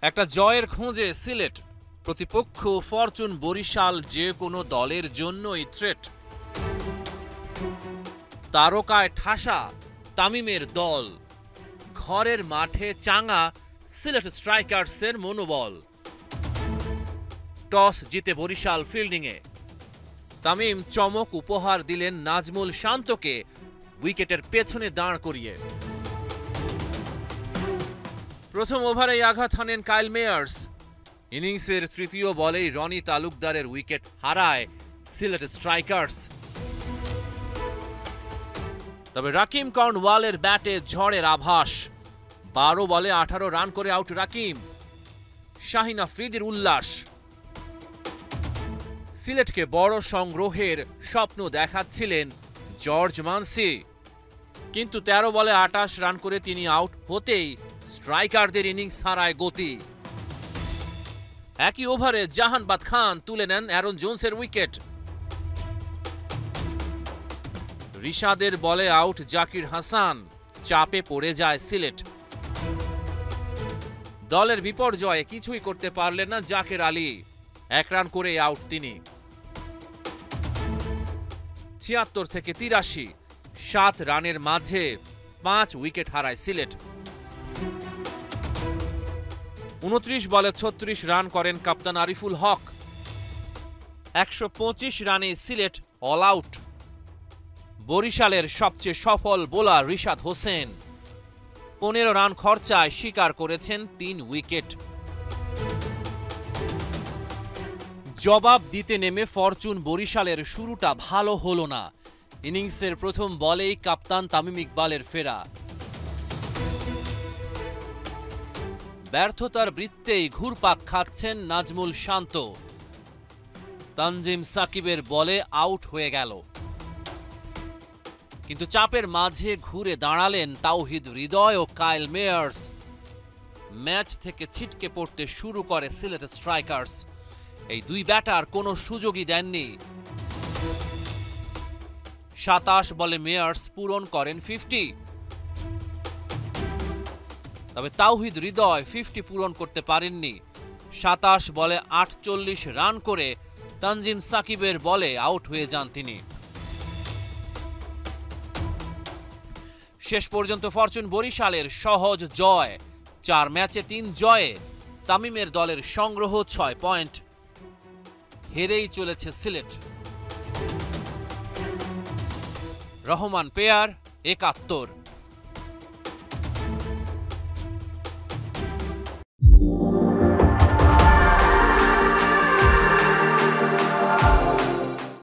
একটা জয়ের খোঁজে সিলেট। প্রতিপক্ষ ফরচুন বরিশাল যে কোনো দলের জন্যই থ্রেট। তারকায় ঠাসা তামিমের দল, ঘরের মাঠে চাঙা সিলেট স্ট্রাইকার্সের মনোবল। টস জিতে বরিশাল ফিল্ডিংয়ে, তামিম চমক উপহার দিলেন নাজমুল শান্তকে উইকেটের পেছনে দাঁড় করিয়ে। প্রথম ওভারেই আঘাত হানেন কাইল মেয়ার্স। ইনিংসের তৃতীয় বলেই রনি তালুকদারের উইকেট হারায় সিলেট স্ট্রাইকার্স। তবে রাকিম কর্নওয়ালের ব্যাটে ঝড়ের আভাস। 12 বলে 18 রান করে আউট রাকিম। শাহিন আফ্রিদির উল্লাস। সিলেটকে বড় সংগ্রহের স্বপ্ন দেখাচ্ছিলেন জর্জ মানসি, কিন্তু 13 বলে 28 রান করে তিনি আউট হতেই স্ট্রাইকারদের ইনিংস হারায় গতি। একই ওভারে জাহানবাদ খান তুলে নেন অ্যারন জোন্সের উইকেট। রিশাদের বলে আউট জাকির হাসান। চাপে পড়ে যায় সিলেট। দলের বিপর্যয়ে কিছুই করতে পারলেন না জাকের আলী। 1 রান করে আউট তিনি। 76 থেকে 83, 7 রানের মাঝে 5 উইকেট হারায় সিলেট। 29 বলে 36 রান করেন কাপ্তান আরিফুল হক। 125 রানে সিলেট অল আউট। বরিশালের সবচেয়ে সফল বোলার রিশাদ হোসেন 15 রান খরচায় শিকার করেছেন 3 উইকেট। জবাব দিতে নেমে ফরচুন বরিশালের শুরুটা ভালো হলো না। ইনিংসের প্রথম বলেই কাপ্তান তামিম ইকবালের ফেরা। ব্যর্থতার বৃত্তেই ঘুরপাক খাচ্ছেন নাজমুল শান্ত। তানজিম সাকিবের বলে আউট হয়ে গেল, কিন্তু চাপের মাঝে ঘুরে দাঁড়ালেন তাওহিদ হৃদয় ও কাইল মেয়ার্স। ম্যাচ থেকে ছিটকে পড়তে শুরু করে সিলেট স্ট্রাইকার্স। এই দুই ব্যাটার কোনো সুযোগই দেননি। 27 বলে মেয়ার্স পূরণ করেন 50। তবে তাওহিদ হৃদয় 50 পূরণ করতে পারেননি। 27 বলে 48 রান করে তানজিম সাকিবের বলে আউট হয়ে যান তিনি। শেষ পর্যন্ত ফরচুন বরিশালের সহজ জয়। 4 ম্যাচে 3 জয়ে তামিমের দলের সংগ্রহ 6 পয়েন্ট। হেরেই চলেছে সিলেট। রহমান পেয়ার, 71।